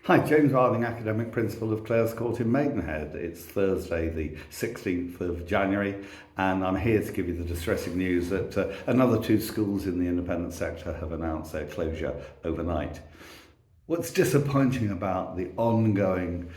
Hi, James Wilding, Academic Principal of Clares Court in Maidenhead. It's Thursday, the 16th of January, and I'm here to give you the distressing news that another two schools in the independent sector have announced their closure overnight. What's disappointing about the ongoing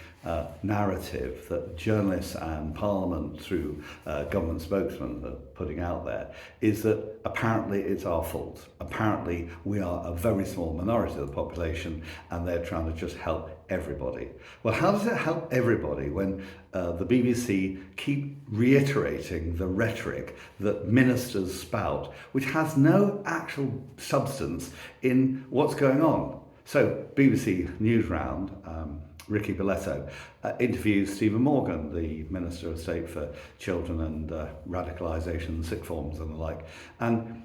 narrative that journalists and Parliament, through government spokesmen, are putting out there is that apparently it's our fault. Apparently we are a very small minority of the population and they're trying to just help everybody. Well, how does it help everybody when the BBC keep reiterating the rhetoric that ministers spout, which has no actual substance in what's going on? So, BBC Newsround, Ricky Boleto, interviews Stephen Morgan, the Minister of State for Children and Radicalisation, Sixth Forms and the like. And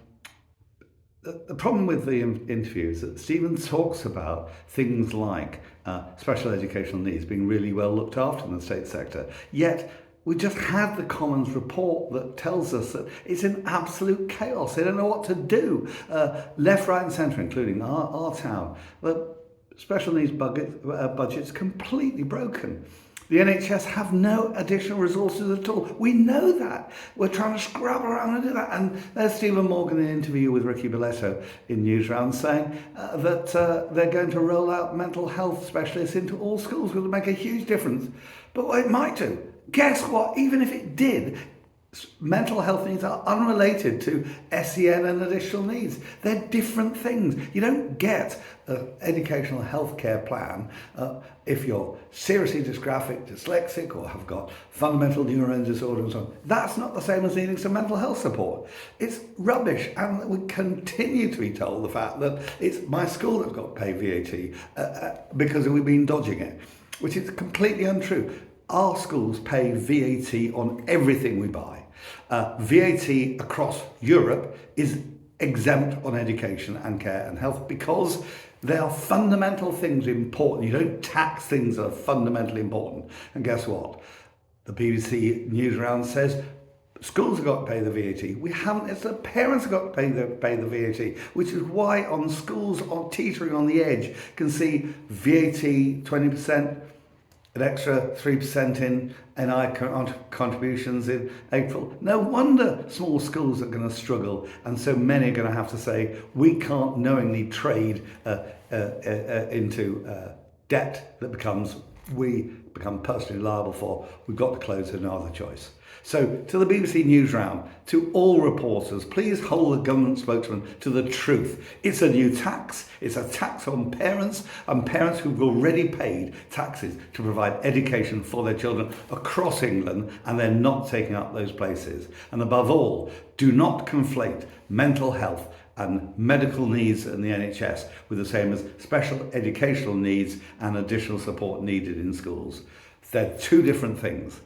the problem with the interview is that Stephen talks about things like special educational needs being really well looked after in the state sector, yet we just had the Commons report that tells us that it's in absolute chaos. They don't know what to do. Left, right and centre, including our town. The special needs budget's completely broken. The NHS have no additional resources at all. We know that. We're trying to scrub around and do that. And there's Stephen Morgan in an interview with Ricky Boleto in Newsround saying that they're going to roll out mental health specialists into all schools, which will make a huge difference. But what it might do, guess what? Even if it did, mental health needs are unrelated to SEN and additional needs. They're different things. You don't get an educational healthcare plan if you're seriously dysgraphic, dyslexic, or have got fundamental neuron disorder and so on. That's not the same as needing some mental health support. It's rubbish, and we continue to be told the fact that it's my school that's got to pay VAT because we've been dodging it, which is completely untrue. Our schools pay VAT on everything we buy. VAT across Europe is exempt on education and care and health because they are fundamental things important. You don't tax things that are fundamentally important. And guess what? The BBC Newsround says schools have got to pay the VAT. We haven't. It's the parents have got to pay the VAT, which is why on schools on teetering on the edge can see VAT 20%, an extra 3% in NI contributions in April. No wonder small schools are going to struggle, and so many are going to have to say, we can't knowingly trade into debt that we become personally liable for. We've got to close it, no other choice. So to the BBC Newsround, to all reporters, please hold the government spokesman to the truth. It's a new tax. It's a tax on parents and parents who've already paid taxes to provide education for their children across England, and they're not taking up those places. And above all, do not conflate mental health and medical needs in the NHS with the same as special educational needs and additional support needed in schools. They're two different things.